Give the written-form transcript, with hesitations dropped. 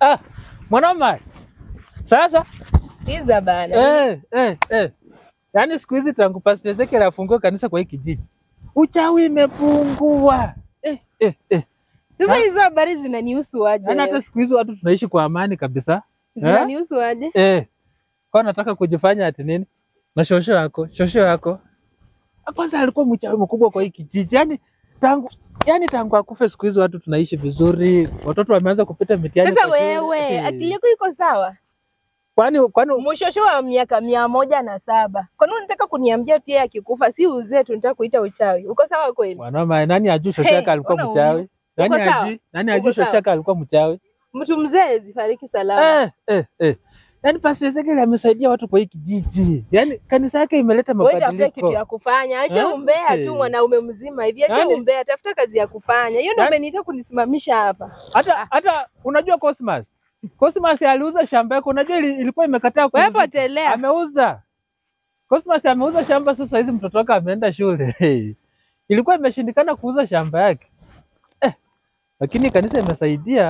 Ah, mwanaume. Sasa Iza bana. Yaani siku hizi tangu Pastor Ezekiel afungue kanisa kwa hiki kijiji, uchawi imepungua. Sasa hizo habari zinanihusu aje? Yaani hata siku hizi watu tunaishi kwa amani kabisa. Zinanihusu aje? Kwa nataka kujifanya ati nini? Na shosho yako. Kwanza alikuwa mchawi mkubwa kwa hiki kijiji. Yaani tangu akufe siku hizi watu tunaishi vizuri. Watoto wameanza kupita mitihani. Sasa wewe, akili yako iko sawa? Kwani mshosho wa miaka 107. Kwani unataka kuniambia pia akikufa si uzee tunataka kuita uchawi? Uko sawa kweli? Mwanaume, nani ajui shosho yake alikuwa mchawi? Nani ajui shosho yake alikuwa mchawi? Mtu mzee zifariki salama. Yaani Pastor Ezekiel amesaidia watu kwa hiki kijiji. Yaani kanisa yake imeleta mabadiliko. Wewe kitu ya kufanya. Acha umbea tu mwanaume mzima hivi. Acha umbea, tafuta kazi ya kufanya. Hiyo ndio umeniita kunisimamisha hapa. Hata unajua Cosmas aliuza shamba yake. Unajua ilikuwa imekataa kuuza. Wewe potelea. Ameuza. Cosmas ameuza shamba sasa hizi mtoto wake ameenda shule. Ilikuwa imeshindikana kuuza shamba yake. Lakini kanisa imesaidia.